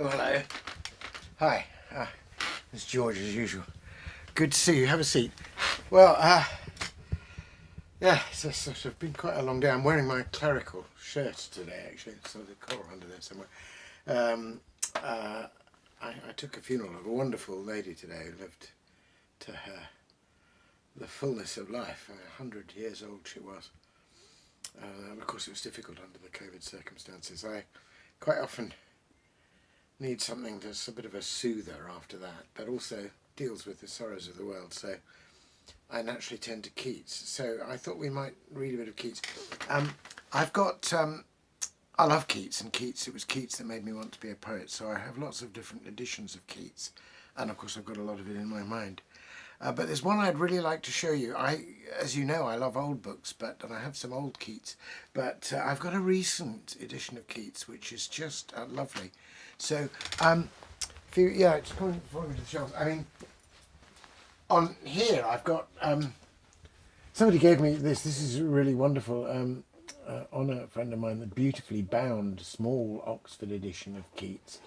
Oh, hello. Hi. It's George as usual. Good to see you. Have a seat. Well, yeah, it's sort of been quite a long day. I'm wearing my clerical shirt today, actually. So the collar under there somewhere. I took a funeral of a wonderful lady today who lived to her the fullness of life. 100 years old she was. Of course, it was difficult under the COVID circumstances. I quite often need something that's a bit of a soother after that, but also deals with the sorrows of the world. So I naturally tend to Keats. So I thought we might read a bit of Keats. I've got, I love Keats, and Keats, it was Keats that made me want to be a poet. So I have lots of different editions of Keats, and of course I've got a lot of it in my mind. But there's one I'd really like to show you. As you know, I love old books, and I have some old Keats. But I've got a recent edition of Keats, which is just lovely. So, it's coming forward to the shelves. I mean, on here I've got, somebody gave me this. This is really wonderful. On a friend of mine, the beautifully bound small Oxford edition of Keats.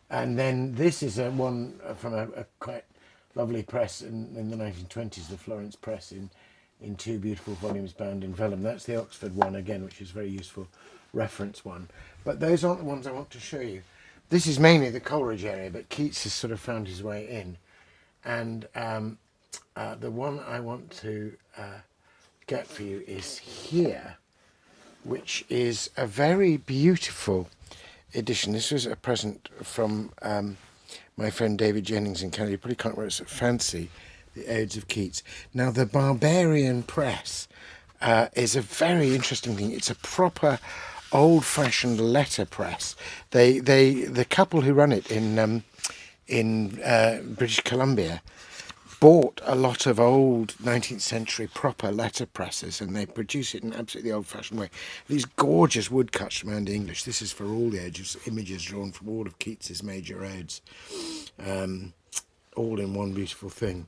And then this is one from a quite lovely press in the 1920s, the Florence Press, in two beautiful volumes bound in vellum. That's the Oxford one again, which is a very useful reference one. But those aren't the ones I want to show you. This is mainly the Coleridge area, but Keats has sort of found his way in. And the one I want to get for you is here, which is a very beautiful edition. This was a present from my friend David Jennings in Canada. You probably can't remember, it's Fancy, the Odes of Keats. Now, the Barbarian Press is a very interesting thing. It's a proper old-fashioned letterpress. The couple who run it in British Columbia bought a lot of old 19th century proper letterpresses, and they produce it in an absolutely old-fashioned way. These gorgeous woodcuts from Andy English. This is for all the ages, images drawn from all of Keats's major odes, all in one beautiful thing,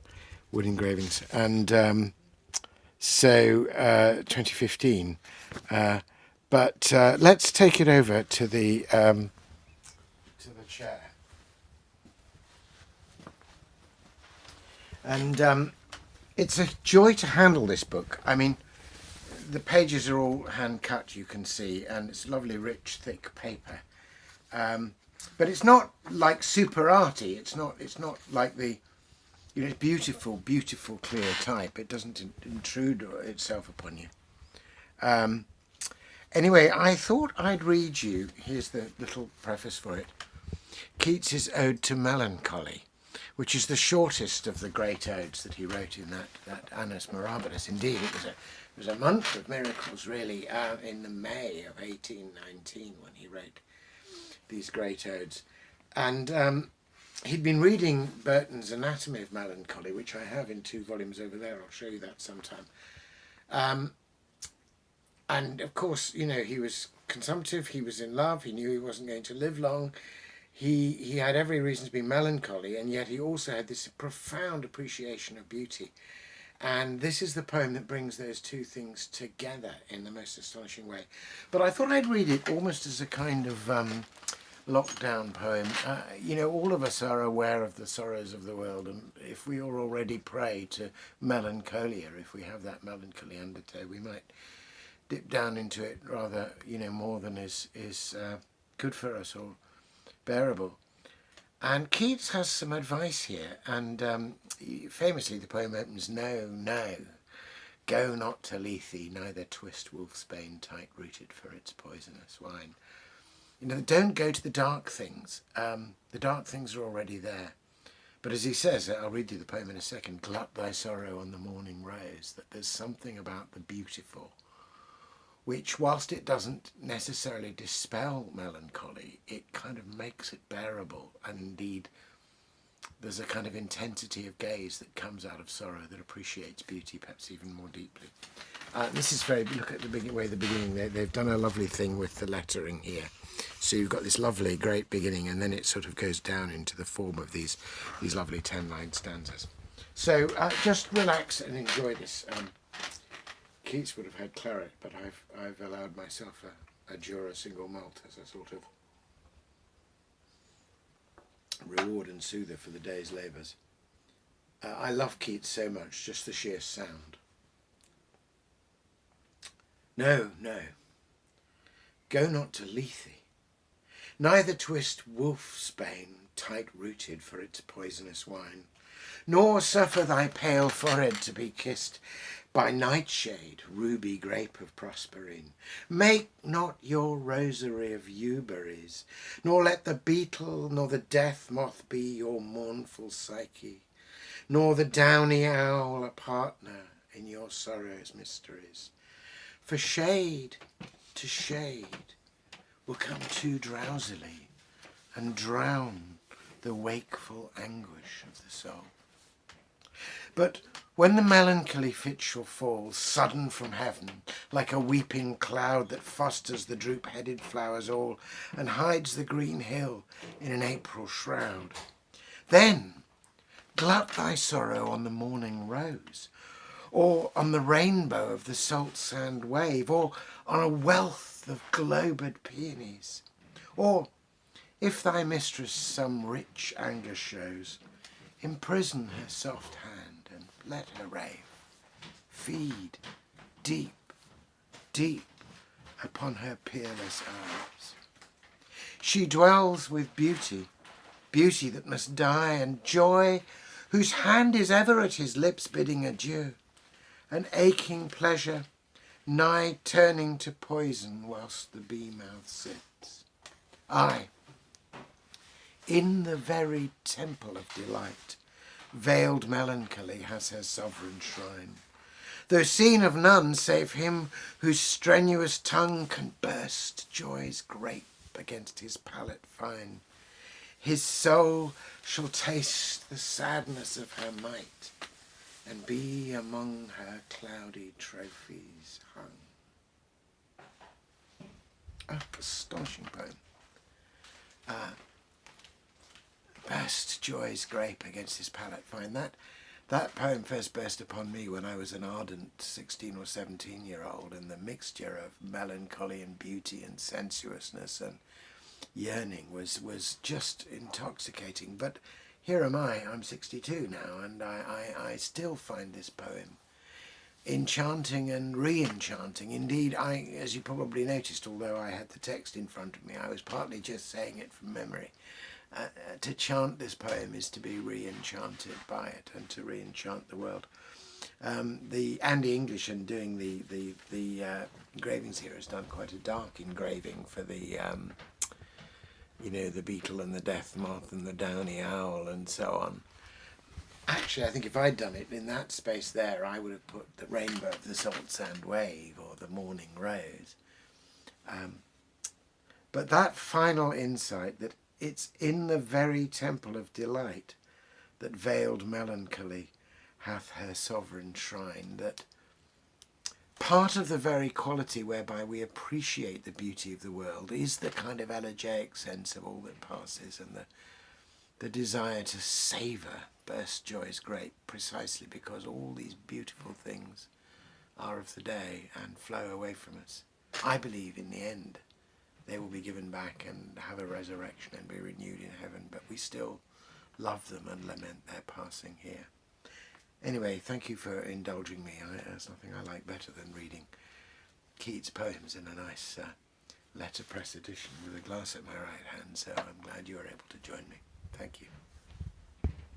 wood engravings. And 2015. But let's take it over to the chair. And it's a joy to handle this book. I mean, the pages are all hand cut, you can see, and it's lovely, rich, thick paper. But it's not like super arty. It's not like the, it's beautiful, beautiful, clear type. It doesn't intrude itself upon you. Anyway, I thought I'd read you, here's the little preface for it, Keats's Ode to Melancholy, which is the shortest of the great odes that he wrote in that Annus Mirabilis. Indeed, it was a month of miracles, really, in the May of 1819 when he wrote these great odes. And he'd been reading Burton's Anatomy of Melancholy, which I have in 2 volumes over there. I'll show you that sometime. And of course, he was consumptive, he was in love, he knew he wasn't going to live long. He had every reason to be melancholy, and yet he also had this profound appreciation of beauty. And this is the poem that brings those two things together in the most astonishing way. But I thought I'd read it almost as a kind of lockdown poem. All of us are aware of the sorrows of the world, and if we are already prey to melancholia, if we have that melancholy undertow, we might dip down into it rather, more than is good for us or bearable. And Keats has some advice here, and famously the poem opens, "No, no, go not to Lethe, neither twist wolfsbane tight-rooted for its poisonous wine." Don't go to the dark things. The dark things are already there. But as he says, I'll read you the poem in a second, "Glut thy sorrow on the morning rose," that there's something about the beautiful which, whilst it doesn't necessarily dispel melancholy, it kind of makes it bearable. And indeed, there's a kind of intensity of gaze that comes out of sorrow that appreciates beauty perhaps even more deeply. This is look at the beginning, they've done a lovely thing with the lettering here. So you've got this lovely, great beginning, and then it sort of goes down into the form of these lovely 10-line stanzas. So just relax and enjoy this. Keats would have had claret, but I've allowed myself a Jura single malt as a sort of reward and soother for the day's labours. I love Keats so much, just the sheer sound. No, no, go not to Lethe, neither twist wolfsbane tight-rooted for its poisonous wine, nor suffer thy pale forehead to be kissed by nightshade, ruby grape of Proserpine. Make not your rosary of yew-berries, nor let the beetle nor the death-moth be your mournful Psyche, nor the downy owl a partner in your sorrow's mysteries. For shade to shade will come too drowsily and drown the wakeful anguish of the soul. But when the melancholy fit shall fall sudden from heaven, like a weeping cloud that fosters the droop-headed flowers all, and hides the green hill in an April shroud, then glut thy sorrow on the morning rose, or on the rainbow of the salt sand wave, or on a wealth of globed peonies, or, if thy mistress some rich anger shows, imprison her soft hand and let her rave. Feed deep, deep upon her peerless eyes. She dwells with beauty, beauty that must die, and joy, whose hand is ever at his lips bidding adieu, an aching pleasure, nigh turning to poison whilst the bee-mouth sits. Aye, in the very temple of delight, veiled melancholy has her sovereign shrine, though seen of none save him whose strenuous tongue can burst joy's grape against his palate fine. His soul shall taste the sadness of her might, and be among her cloudy trophies hung. Oh, astonishing poem. Burst joy's grape against his palate fine. That poem first burst upon me when I was an ardent 16 or 17-year-old, and the mixture of melancholy and beauty and sensuousness and yearning was just intoxicating. But here am I'm 62 now, and I still find this poem enchanting and re-enchanting. Indeed, as you probably noticed, although I had the text in front of me, I was partly just saying it from memory. To chant this poem is to be re-enchanted by it and to re-enchant the world. The Andy English, in doing the engravings here, has done quite a dark engraving for the the beetle and the death-moth and the downy owl and so on. Actually, I think if I'd done it in that space there, I would have put the rainbow of the salt sand wave or the morning rose. But that final insight that it's in the very temple of delight that veiled melancholy hath her sovereign shrine, that part of the very quality whereby we appreciate the beauty of the world is the kind of elegiac sense of all that passes, and the desire to savour burst joy's grape, precisely because all these beautiful things are of the day and flow away from us. I believe in the end they will be given back and have a resurrection and be renewed in heaven, but we still love them and lament their passing here. Anyway, thank you for indulging me. There's nothing I like better than reading Keats' poems in a nice letterpress edition with a glass at my right hand, so I'm glad you were able to join me. Thank you.